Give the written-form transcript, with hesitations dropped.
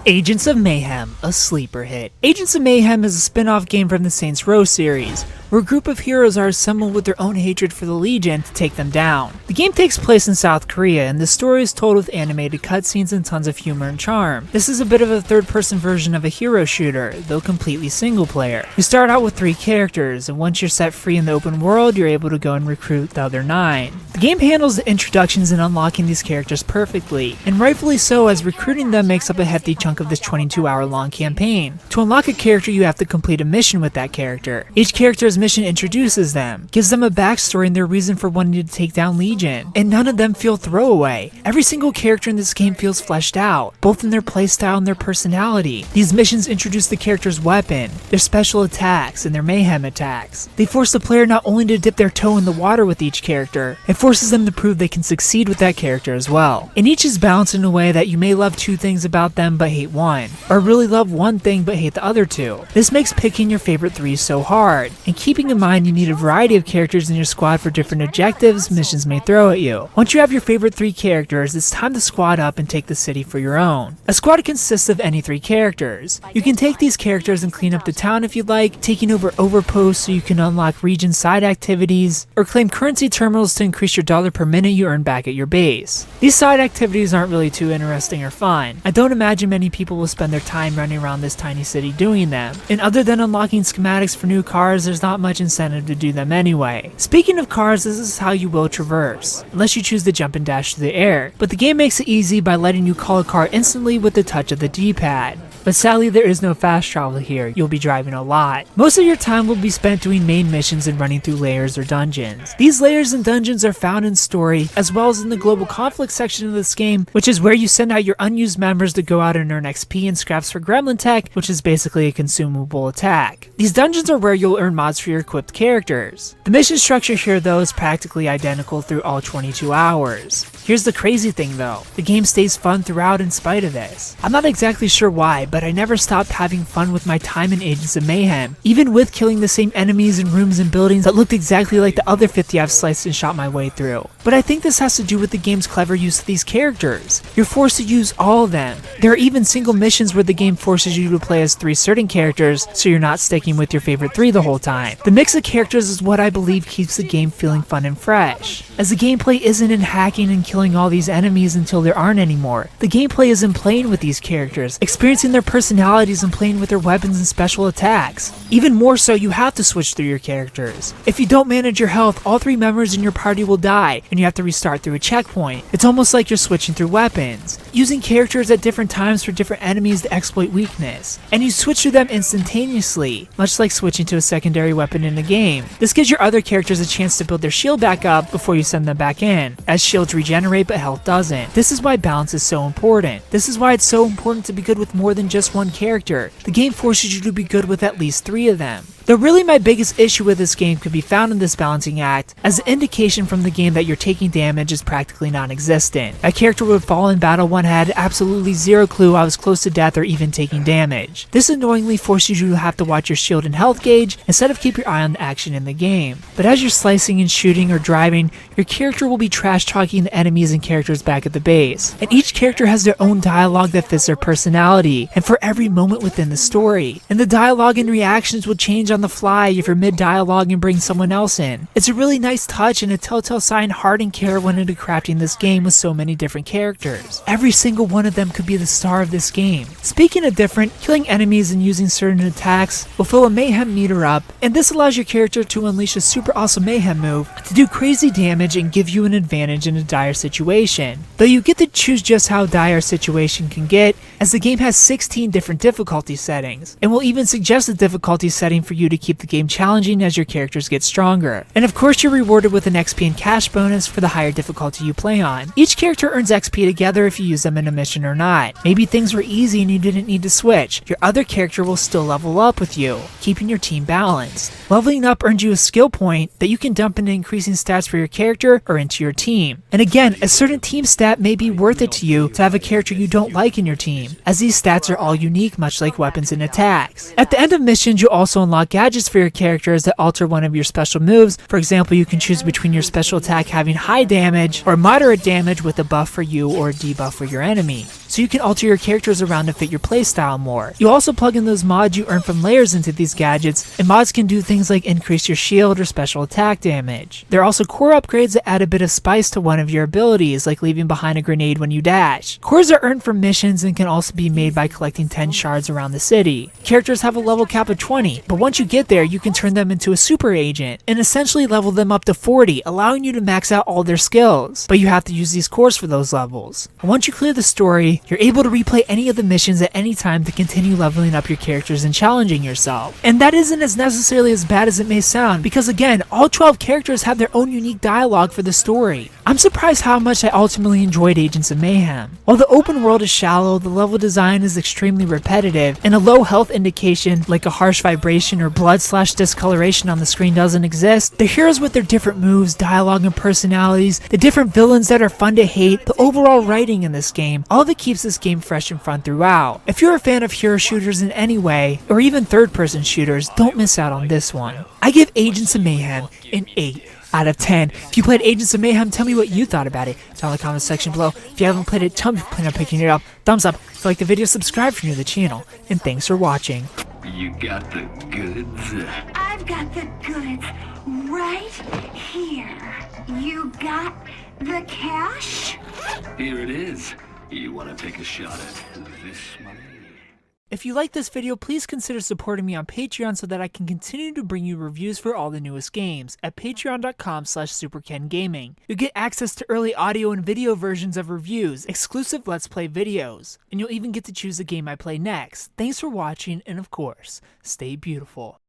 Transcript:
Agents of Mayhem, a sleeper hit. Agents of Mayhem is a spin-off game from the Saints Row series, where a group of heroes are assembled with their own hatred for the Legion to take them down. The game takes place in South Korea, and the story is told with animated cutscenes and tons of humor and charm. This is a bit of a third-person version of a hero shooter, though completely single-player. You start out with 3 characters, and once you're set free in the open world, you're able to go and recruit the other 9. The game handles the introductions and unlocking these characters perfectly, and rightfully so, as recruiting them makes up a hefty chunk of this 22-hour long campaign. To unlock a character, you have to complete a mission with that character. Each character's mission introduces them, gives them a backstory and their reason for wanting to take down Legion, and none of them feel throwaway. Every single character in this game feels fleshed out, both in their playstyle and their personality. These missions introduce the character's weapon, their special attacks, and their mayhem attacks. They force the player not only to dip their toe in the water with each character, it forces them to prove they can succeed with that character as well. And each is balanced in a way that you may love 2 things about them but hate one, or really love one thing but hate the other 2. This makes picking your favorite 3 so hard, and keeping in mind you need a variety of characters in your squad for different objectives missions may throw at you. Once you have your favorite 3 characters, it's time to squad up and take the city for your own. A squad consists of any 3 characters. You can take these characters and clean up the town if you'd like, taking over overposts so you can unlock region side activities, or claim currency terminals to increase your dollar per minute you earn back at your base. These side activities aren't really too interesting or fun. I don't imagine many people will spend their time running around this tiny city doing them, and other than unlocking schematics for new cars, there's not much incentive to do them anyway. Speaking of cars, this is how you will traverse, unless you choose to jump and dash through the air, but the game makes it easy by letting you call a car instantly with the touch of the D-pad. But sadly, there is no fast travel here. You'll be driving a lot. Most of your time will be spent doing main missions and running through layers or dungeons. These layers and dungeons are found in story, as well as in the global conflict section of this game, which is where you send out your unused members to go out and earn XP and scraps for gremlin tech, which is basically a consumable attack. These dungeons are where you'll earn mods for your equipped characters. The mission structure here though is practically identical through all 22 hours. Here's the crazy thing though, the game stays fun throughout in spite of this. I'm not exactly sure why, but I never stopped having fun with my time in Agents of Mayhem, even with killing the same enemies and rooms and buildings that looked exactly like the other 50 I've sliced and shot my way through. But I think this has to do with the game's clever use of these characters. You're forced to use all of them. There are even single missions where the game forces you to play as 3 certain characters, so you're not sticking with your favorite 3 the whole time. The mix of characters is what I believe keeps the game feeling fun and fresh, as the gameplay isn't in hacking and killing all these enemies until there aren't anymore. The gameplay is in playing with these characters, experiencing their personalities and playing with their weapons and special attacks. Even more so, you have to switch through your characters. If you don't manage your health, all 3 members in your party will die, and you have to restart through a checkpoint. It's almost like you're switching through weapons, using characters at different times for different enemies to exploit weakness, and you switch through them instantaneously, much like switching to a secondary weapon in the game. This gives your other characters a chance to build their shield back up before you send them back in, as shields regenerate but health doesn't. This is why balance is so important. This is why it's so important to be good with more than just one character. The game forces you to be good with at least 3 of them. Though really my biggest issue with this game could be found in this balancing act, as the indication from the game that you're taking damage is practically non-existent. A character would fall in battle one had absolutely 0 clue I was close to death or even taking damage. This annoyingly forces you to have to watch your shield and health gauge instead of keep your eye on the action in the game. But as you're slicing and shooting or driving, your character will be trash talking the enemies and characters back at the base. And each character has their own dialogue that fits their personality, and for every moment within the story. And the dialogue and reactions will change on the fly if you're mid-dialogue and bring someone else in. It's a really nice touch and a telltale sign hard and care went into crafting this game with so many different characters. Every single one of them could be the star of this game. Speaking of different, killing enemies and using certain attacks will fill a mayhem meter up, and this allows your character to unleash a super awesome mayhem move to do crazy damage and give you an advantage in a dire situation. Though you get to choose just how dire a situation can get, as the game has 16 different difficulty settings, and will even suggest a difficulty setting for you to keep the game challenging as your characters get stronger. And of course you're rewarded with an XP and cash bonus for the higher difficulty you play on. Each character earns XP together if you use them in a mission or not. Maybe things were easy and you didn't need to switch. Your other character will still level up with you, keeping your team balanced. Leveling up earns you a skill point that you can dump into increasing stats for your character or into your team. And again, a certain team stat may be worth it to you to have a character you don't like in your team, as these stats are all unique much like weapons and attacks. At the end of missions, you also unlock gadgets for your characters that alter one of your special moves. For example, you can choose between your special attack having high damage or moderate damage with a buff for you or a debuff for your enemy. so you can alter your characters around to fit your playstyle more. You also plug in those mods you earn from layers into these gadgets, and mods can do things like increase your shield or special attack damage. There are also core upgrades that add a bit of spice to one of your abilities, like leaving behind a grenade when you dash. Cores are earned from missions and can also be made by collecting 10 shards around the city. Characters have a level cap of 20, but once you get there, you can turn them into a super agent and essentially level them up to 40, allowing you to max out all their skills. But you have to use these cores for those levels. And once you clear the story, you're able to replay any of the missions at any time to continue leveling up your characters and challenging yourself. And that isn't as necessarily as bad as it may sound, because again, all 12 characters have their own unique dialogue for the story. I'm surprised how much I ultimately enjoyed Agents of Mayhem. While the open world is shallow, the level design is extremely repetitive, and a low health indication like a harsh vibration or blood/discoloration on the screen doesn't exist. The heroes with their different moves, dialogue, and personalities, the different villains that are fun to hate, the overall writing in this game, all that keeps this game fresh and fun throughout. If you're a fan of hero shooters in any way, or even third-person shooters, don't miss out on this one. I give Agents of Mayhem an 8 out of 10. If you played Agents of Mayhem, tell me what you thought about it. Tell in the comment section below. If you haven't played it, tell me if you plan on picking it up. Thumbs up if you like the video, subscribe if you're new to the channel, and thanks for watching. You got the goods? I've got the goods right here. You got the cash? Here it is. You want to take a shot at this money? If you like this video, please consider supporting me on Patreon so that I can continue to bring you reviews for all the newest games at patreon.com/superkengaming. You'll get access to early audio and video versions of reviews, exclusive Let's Play videos, and you'll even get to choose the game I play next. Thanks for watching, and of course, stay beautiful.